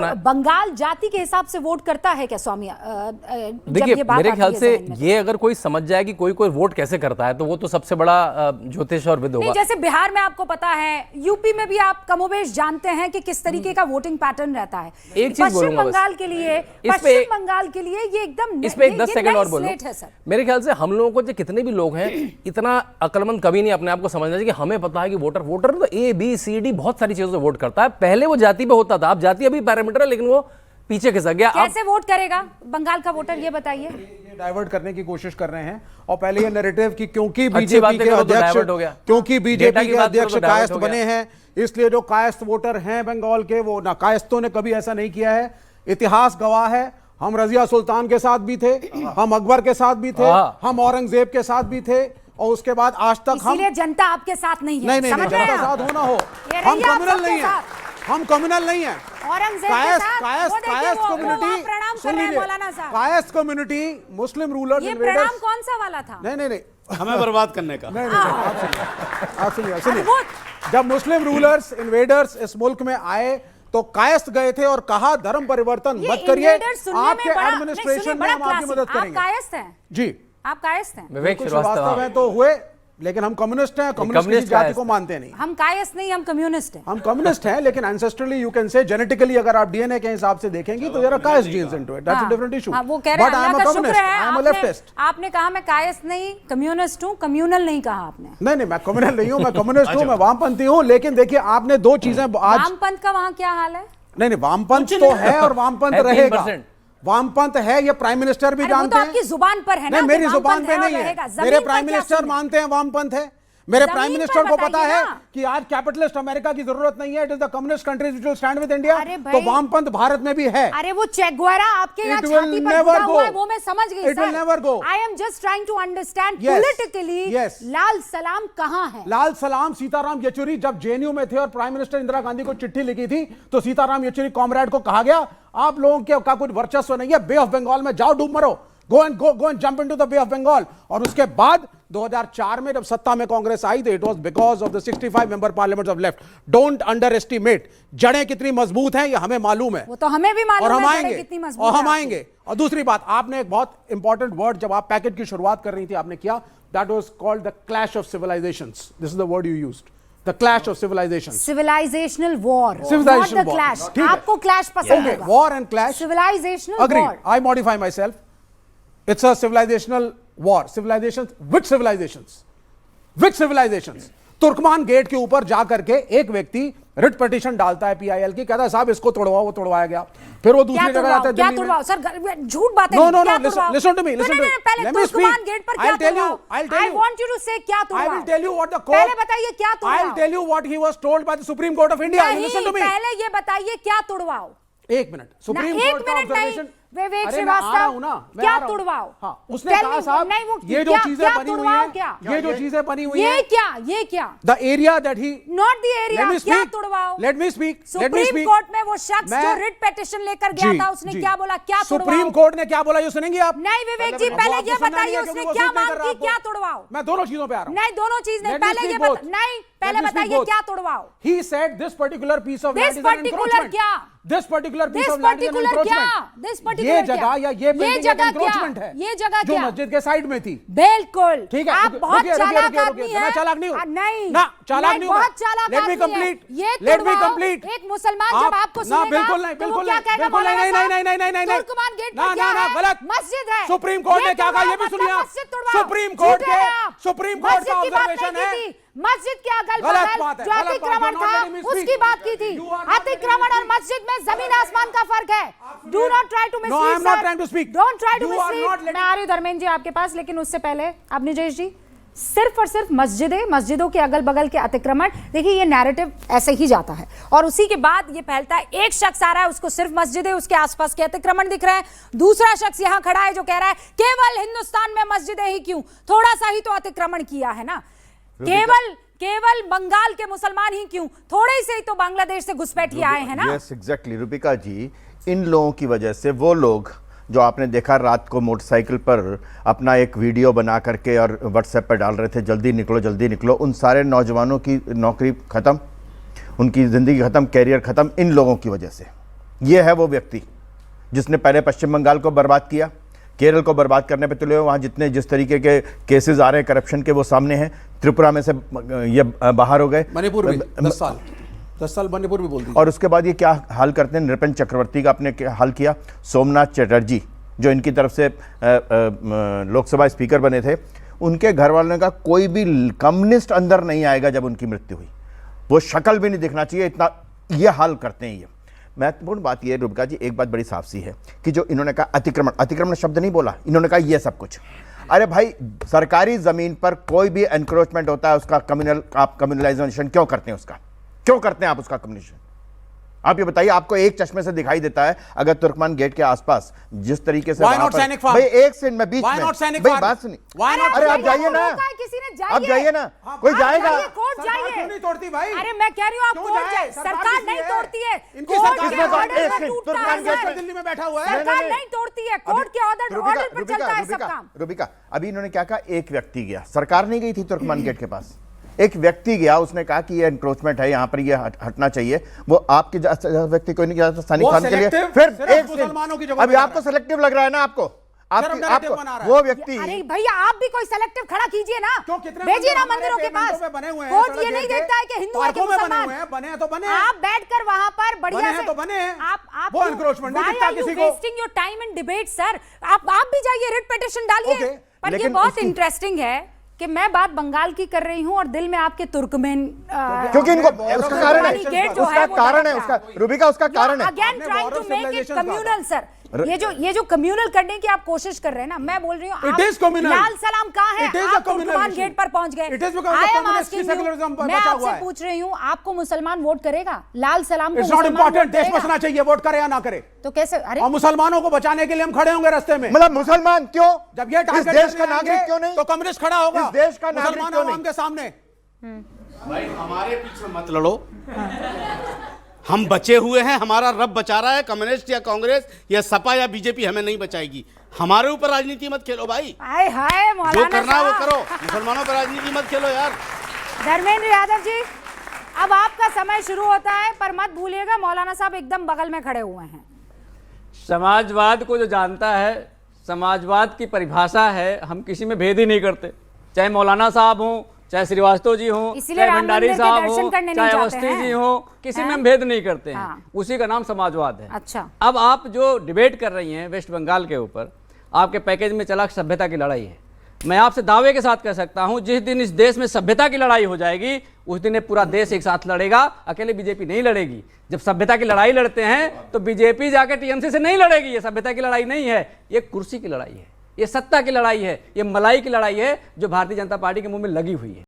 बंगाल जाति के हिसाब से वोट करता है क्या स्वामी? देखिए मेरे ख्याल से ये अगर कोई समझ जाए कि कोई वोट कैसे करता है तो वो तो सबसे बड़ा ज्योतिष और विद होगा। जैसे बिहार में आपको पता है, यूपी में भी आप कमोबेश जानते हैं कि किस तरीके का वोटिंग पैटर्न रहता है। एक चीज बोलूंगा बंगाल के लिए, पश्चिम बंगाल के लिए ये एकदम, इस पे एक 10 सेकंड और बोलूं। मेरे ख्याल से हम लोगों को जो कितने भी लोग हैं इतना अक्लमंद कभी नहीं अपने आप को समझना चाहिए कि हमें पता है कि वोटर तो ABCD बहुत सारी चीजों से वोट करता है। पहले वो जाति पे होता था, अब जाति अभी पैरामीटर है लेकिन वो पीछे खिसक गया। कैसे वोट करेगा बंगाल का वोटर, ये बताइए। ये डाइवर्ट करने की कोशिश कर रहे हैं और पहले ये नैरेटिव कि क्योंकि बीजेपी के अध्यक्ष कायस्थ बने हैं इसलिए जो कायस्थ वोटर हैं बंगाल के, वो ना कायस्थों ने कभी ऐसा नहीं किया है। इतिहास गवाह है, हम रजिया सुल्तान के साथ भी थे, हम अकबर के साथ भी थे, हम औरंगजेब के साथ भी थे और उसके बाद आज तक हम। इसलिए जनता आपके साथ नहीं है। नहीं, जनता साथ होना हो, हम कम्युनल नहीं है, हम कम्युनल नहीं है। कायस्थ कम्युनिटी मुस्लिम रूलर्स प्रणाम कौन सा वाला था? नहीं हमें बर्बाद करने का। नहीं आप सुनिए। जब मुस्लिम रूलर्स इन्वेडर्स इस मुल्क में आए तो कायस्थ गए थे और कहा धर्म परिवर्तन मत करिए, आपके एडमिनिस्ट्रेशन में हम आपकी मदद करेंगे। आप कायस्थ हैं जी, आप कायस्थ हैं। विवेक श्रीवास्तव हैं तो हुए, लेकिन हम कम्युनिस्ट हैं, कम्युनिस्ट जाति को मानते नहीं। हम कायस्थ नहीं, हम कम्युनिस्ट हैं। हम कम्युनिस्ट हैं लेकिन ancestrally you can say genetically अगर आप डीएनए के हिसाब से देखेंगे तो there are Kayastha genes into it, that's a different issue. वो कह रहे हैं अल्लाह का शुक्र है, आई एम अ लेफ्टिस्ट। आपने कहा मैं कायस्थ नहीं कम्युनिस्ट हूं, कम्युनल नहीं कहा आपने। नहीं मैं कम्युनल नहीं हूं, मैं कम्युनिस्ट हूं, मैं वामपंथी हूं। लेकिन देखिए आपने दो चीजें आज, वामपंथ का वहां क्या हाल है? नहीं वामपंथ तो है और वामपंथ रहेगा। वामपंथ है, ये प्राइम मिनिस्टर भी जानते हैं। आपकी जुबान पर है ना? मेरी जुबान पे नहीं है, मेरे प्राइम मिनिस्टर मानते हैं वामपंथ है। मेरे प्राइम मिनिस्टर को पता है कि आज कैपिटलिस्ट अमेरिका की जरूरत नहीं है, it is the communist countries which will stand with India. तो वामपंथ भारत में भी है। अरे वो चे गुवेरा आपके यहाँ छाती पर खुदा हुआ है, वो मैं समझ गई sir. It will never go. I am just trying to understand politically लाल सलाम कहां है? लाल सलाम सीताराम येचुरी जब जेएनयू में थे और प्राइम मिनिस्टर इंदिरा गांधी को चिट्ठी लिखी थी तो सीताराम येचुरी कॉमरेड को कहा गया आप लोगों के का कुछ वर्चस्व नहीं है, बे ऑफ बंगाल में जाओ डूब मरो, go and jump into the bay of Bengal. और उसके बाद 2004 में जब सत्ता में कांग्रेस आई तो it was because of the 65 member parliaments of left. Don't under estimate, जड़ें कितनी मजबूत हैं ये हमें मालूम है। वो तो हमें भी मालूम है, और हम आएंगे। और दूसरी बात, आपने एक बहुत इंपॉर्टेंट वर्ड जब आप पैकेज की शुरुआत कर रही थी आपने किया, that was called the clash of civilisations. This is the word you used, the clash of civilisations. Civilisational war, civilisational war. Clash, आपको क्लैश पसंद है? War and clash, civilisational war. I modify my self, it's a civilizational war. Civilizations, which civilizations? Which civilizations? Turkman gate के ऊपर जा करके एक व्यक्ति writ petition डालता है PIL की, कहता है साहब इसको तोड़वाओ, वो तोड़वाया गया। फिर वो दूसरी जगह जाते हैं दिल्ली में। सर झूठ बातें। No, listen to me. पहले तुर्कमान गेट पर क्या तोड़वाओ? I want you to say क्या तोड़वाओ? I will tell you what the court. पहले बताइए क्या तोड़वाओ? I will tell you what he was told by the Supreme Court of India. Listen to me. पहले ये बताइए क्या तोड़वाओ? एक मिनट, सुप्रीम कोर्ट का ऑब्जर्वेशन। विवेक श्रीवास्तव, क्या तुड़वाओ? हाँ, उसने कहा साहब ये जो चीजें बनी हुई हैं, ये जो चीजें बनी हुई हैं, ये क्या? The area that he not the area, क्या तुड़वाओ? Let me speak. Supreme Court में वो शख्स जो रिट पिटीशन लेकर गया था उसने क्या बोला? क्या तुड़वाओ? सुप्रीम कोर्ट ने क्या बोला ये सुनेंगे आप? नहीं विवेक जी, पहले ये बताइए उसने क्या मांग की, क्या तुड़वाओ? मैं दोनों चीजों पे आ रहा हूं। नहीं दोनों चीज नहीं, पहले ये नहीं, पहले बताइए क्या तुड़वाओ? He said this particular piece of land is an encroachment. This particular piece of land is an encroachment. ये जगह या ये बिल्डिंग एक एनक्रोचमेंट है, ये जगह जो मस्जिद के साइड में थी। बिल्कुल, ठीक है। आप बहुत चालाक आदमी हैं। मैं चालाक नहीं हूँ। नहीं ना चालाक नहीं हूँ। बहुत चालाक let me complete, let me complete. एक मुसलमान जब आपको सुनेगा, बिल्कुल नहीं, बिल्कुल नहीं, बिल्कुल नहीं, नहीं। तुर्कमान गेट पर क्या है? गलत, मस्जिद है। सुप्रीम कोर्ट ने क्या कहा ये भी सुनिए आप। सुप्रीम कोर्ट का ऑब्जर्वेशन है, मस्जिद के अगल बगल जो अतिक्रमण था उसकी बात की थी। अतिक्रमण और मस्जिद में जमीन आसमान का फर्क है। Do not try to mislead. No I am not trying to speak. Don't try to mislead. मैं आ रही हूं धर्मेंद्र जी आपके पास, लेकिन उससे पहले अवनीश जी, सिर्फ और सिर्फ मस्जिदों के अगल बगल के अतिक्रमण, देखिए ये नैरेटिव ऐसे ही जाता है और उसी के बाद ये फैलता है। एक शख्स आ रहा है, उसको सिर्फ मस्जिदें, उसके आसपास के अतिक्रमण दिख रहे हैं। दूसरा शख्स यहां खड़ा है जो कह रहा है केवल हिंदुस्तान में मस्जिदें ही क्यों, थोड़ा सा ही तो अतिक्रमण किया है ना। केवल बंगाल के मुसलमान ही क्यों, थोड़े से ही तो बांग्लादेश से घुसपैठिए आए हैं ना। यस एग्जैक्टली रूपिका जी, इन लोगों की वजह से वो लोग जो आपने देखा रात को मोटरसाइकिल पर अपना एक वीडियो बना करके और व्हाट्सएप पर डाल रहे थे जल्दी निकलो, उन सारे नौजवानों की नौकरी ख़त्म, उनकी ज़िंदगी ख़त्म, कैरियर ख़त्म इन लोगों की वजह से। ये है वो व्यक्ति जिसने पहले पश्चिम बंगाल को बर्बाद किया, केरल को बर्बाद करने पे तुले हुए, वहाँ जितने जिस तरीके के केसेस आ रहे हैं करप्शन के वो सामने हैं। त्रिपुरा में से ये बाहर हो गए, मणिपुर में 10 साल मणिपुर भी बोल दी। और उसके बाद ये क्या हाल करते हैं, नृपेंद्र चक्रवर्ती का आपने क्या हाल किया, सोमनाथ चटर्जी जो इनकी तरफ से लोकसभा स्पीकर बने थे, उनके घर वालों का कोई भी कम्युनिस्ट अंदर नहीं आएगा जब उनकी मृत्यु हुई, वो शक्ल भी नहीं दिखना चाहिए, इतना ये हाल करते हैं ये। महत्वपूर्ण बात यह रूबिका जी, एक बात बड़ी साफ सी है कि जो इन्होंने कहा अतिक्रमण शब्द नहीं बोला, इन्होंने कहा ये सब कुछ। अरे भाई, सरकारी जमीन पर कोई भी एनक्रोचमेंट होता है उसका आप कम्युनलाइजेशन क्यों करते हैं, उसका क्यों करते हैं आप उसका कम्युनिकेशन? आप ये बताइए, आपको एक चश्मे से दिखाई देता है अगर तुर्कमान गेट के आसपास जिस तरीके से भाई एक सेकंड में बीच में भाई बात सुनी, अरे आप जाइए ना, आप जाइए ना, कोई जाएगा? क्यों नहीं तोड़ती भाई? अरे मैं कह रही हूँ आप कोर्ट जाए, सरकार नहीं तोड़ती है, इनकी कोर्ट सरकार के ऑर्डर पर तुर्कमान टूटता है गेट सर। पे दिल्ली में बैठा हुआ है। सरकार नहीं तोड़ती है, कोर्ट के ऑर्डर पर चलता है सब काम। रूबिका, अभी इन्होंने क्या कहा, एक व्यक्ति गया, सरकार नहीं गई थी तुर्कमान गेट के पास, एक व्यक्ति गया, उसने कहा कि ये एनक्रोचमेंट है, यहाँ पर ये हटना चाहिए। वो आपके व्यक्ति कोई नहीं गया स्थानीय खान के लिए, फिर एक मुसलमानों की अभी आपको सेलेक्टिव लग रहा है ना, आपको वो व्यक्ति। अरे भैया आप भी कोई सेलेक्टिव खड़ा कीजिए ना, भेजिए ना मंदिरों के पास। कोर्ट ये नहीं देखता है कि हिंदू है कि मुसलमान बने तो बने, आप बैठकर वहां पर बढ़िया से तो बने, आप वो एनक्रोचमेंट नहीं दिखता किसी को। Wasting your time in debate sir, आप भी जाइए, रिट पिटीशन डालिए। पर ये बहुत इंटरेस्टिंग है कि मैं बात बंगाल की कर रही हूं और दिल में आपके तुर्कमेन, क्योंकि इनको उसका कारण है, उसका कारण है, उसका रूबिका उसका कारण है। Again trying to make it communal sir, ये जो कम्युनल करने की आप कोशिश कर रहे हैं ना, मैं बोल रही हूँ लाल सलाम कहाँ है, आप तुर्कमान गेट पर पहुंच गए। मैं आपसे पूछ रही हूँ, आपको मुसलमान वोट करेगा? लाल सलाम को इम्पोर्टेंट, देश बचना चाहिए, वोट करे या ना करे तो कैसे? अरे और मुसलमानों को बचाने के लिए हम खड़े होंगे रास्ते में। मतलब मुसलमान क्यों? जब ये इस देश का नागरिक क्यों नहीं, तो कम्युनिस्ट खड़ा होगा इस देश का नागरिक क्यों नहीं के सामने? भाई हमारे पीछे मत लड़ो, हम बचे हुए हैं, हमारा रब बचा रहा है। कम्युनिस्ट या कांग्रेस या सपा या बीजेपी हमें नहीं बचाएगी। हमारे ऊपर राजनीति मत खेलो भाई, हाय हाय जो करना है वो करो, मुसलमानों पर राजनीति मत खेलो यार। धर्मेंद्र यादव जी, अब आपका समय शुरू होता है, पर मत भूलिएगा मौलाना साहब एकदम बगल में खड़े हुए हैं। समाजवाद को जो जानता है, समाजवाद की परिभाषा है, हम किसी में भेद ही नहीं करते, चाहे मौलाना साहब हों, चाहे श्रीवास्तव जी हों, चाहे भंडारी साहब हों, चाहे अवस्थी जी हों, किसी में हम भेद नहीं करते हैं। उसी का नाम समाजवाद है। अच्छा, अब आप जो डिबेट कर रही हैं वेस्ट बंगाल के ऊपर, आपके पैकेज में चला सभ्यता की लड़ाई है। मैं आपसे दावे के साथ कह सकता हूं, जिस दिन इस देश में सभ्यता की लड़ाई हो जाएगी, उस दिन ये पूरा देश एक साथ लड़ेगा, अकेले बीजेपी नहीं लड़ेगी। जब सभ्यता की लड़ाई लड़ते हैं तो बीजेपी जाकर टीएमसी से नहीं लड़ेगी। ये सभ्यता की लड़ाई नहीं है, ये कुर्सी की लड़ाई है, ये सत्ता की लड़ाई है, ये मलाई की लड़ाई है जो भारतीय जनता पार्टी के मुंह में लगी हुई है।